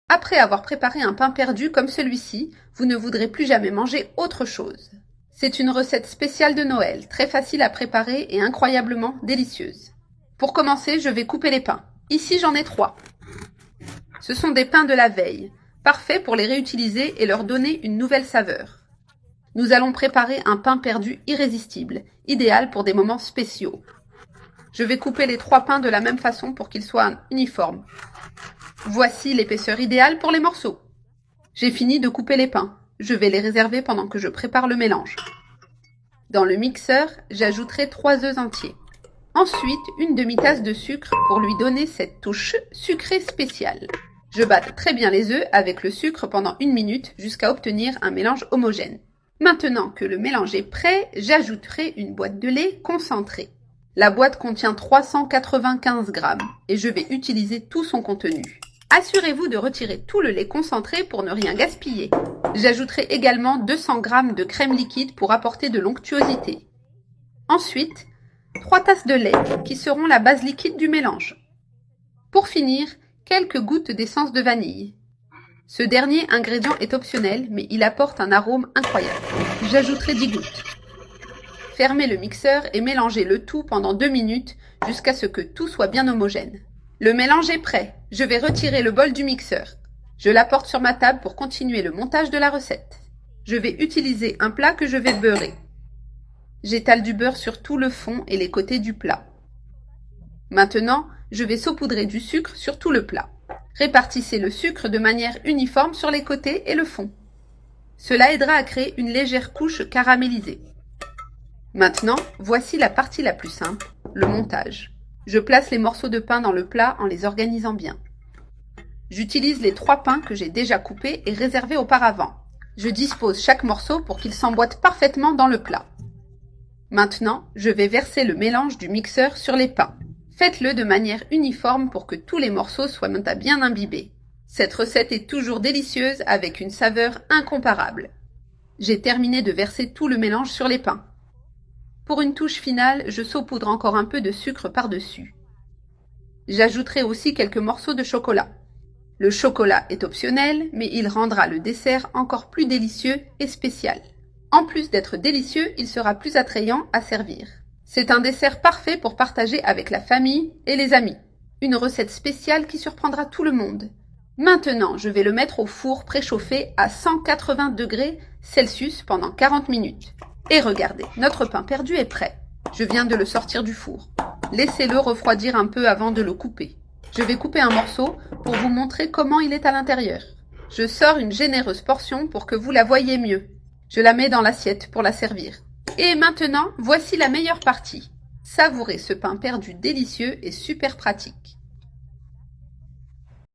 Après avoir préparé un pain perdu comme celui-ci, vous ne voudrez plus jamais manger autre chose. C'est une recette spéciale de Noël, très facile à préparer et incroyablement délicieuse. Pour commencer, je vais couper les pains. Ici, j'en ai 3. Ce sont des pains de la veille, parfaits pour les réutiliser et leur donner une nouvelle saveur. Nous allons préparer un pain perdu irrésistible, idéal pour des moments spéciaux. Je vais couper les 3 pains de la même façon pour qu'ils soient uniformes. Voici l'épaisseur idéale pour les morceaux. J'ai fini de couper les pains. Je vais les réserver pendant que je prépare le mélange. Dans le mixeur, j'ajouterai 3 œufs entiers. Ensuite, une demi-tasse de sucre pour lui donner cette touche sucrée spéciale. Je batte très bien les œufs avec le sucre pendant 1 minute jusqu'à obtenir un mélange homogène. Maintenant que le mélange est prêt, j'ajouterai une boîte de lait concentré. La boîte contient 395 grammes et je vais utiliser tout son contenu. Assurez-vous de retirer tout le lait concentré pour ne rien gaspiller. J'ajouterai également 200 grammes de crème liquide pour apporter de l'onctuosité. Ensuite, 3 tasses de lait qui seront la base liquide du mélange. Pour finir, quelques gouttes d'essence de vanille. Ce dernier ingrédient est optionnel, mais il apporte un arôme incroyable. J'ajouterai 10 gouttes. Fermez le mixeur et mélangez le tout pendant 2 minutes jusqu'à ce que tout soit bien homogène. Le mélange est prêt. Je vais retirer le bol du mixeur. Je l'apporte sur ma table pour continuer le montage de la recette. Je vais utiliser un plat que je vais beurrer. J'étale du beurre sur tout le fond et les côtés du plat. Maintenant, je vais saupoudrer du sucre sur tout le plat. Répartissez le sucre de manière uniforme sur les côtés et le fond. Cela aidera à créer une légère couche caramélisée. Maintenant, voici la partie la plus simple, le montage. Je place les morceaux de pain dans le plat en les organisant bien. J'utilise les 3 pains que j'ai déjà coupés et réservés auparavant. Je dispose chaque morceau pour qu'il s'emboîte parfaitement dans le plat. Maintenant, je vais verser le mélange du mixeur sur les pains. Faites-le de manière uniforme pour que tous les morceaux soient bien imbibés. Cette recette est toujours délicieuse avec une saveur incomparable. J'ai terminé de verser tout le mélange sur les pains. Pour une touche finale, je saupoudre encore un peu de sucre par-dessus. J'ajouterai aussi quelques morceaux de chocolat. Le chocolat est optionnel, mais il rendra le dessert encore plus délicieux et spécial. En plus d'être délicieux, il sera plus attrayant à servir. C'est un dessert parfait pour partager avec la famille et les amis. Une recette spéciale qui surprendra tout le monde. Maintenant, je vais le mettre au four préchauffé à 180 degrés Celsius pendant 40 minutes. Et regardez, notre pain perdu est prêt. Je viens de le sortir du four. Laissez-le refroidir un peu avant de le couper. Je vais couper un morceau pour vous montrer comment il est à l'intérieur. Je sors une généreuse portion pour que vous la voyiez mieux. Je la mets dans l'assiette pour la servir. Et maintenant, voici la meilleure partie. Savourez ce pain perdu délicieux et super pratique.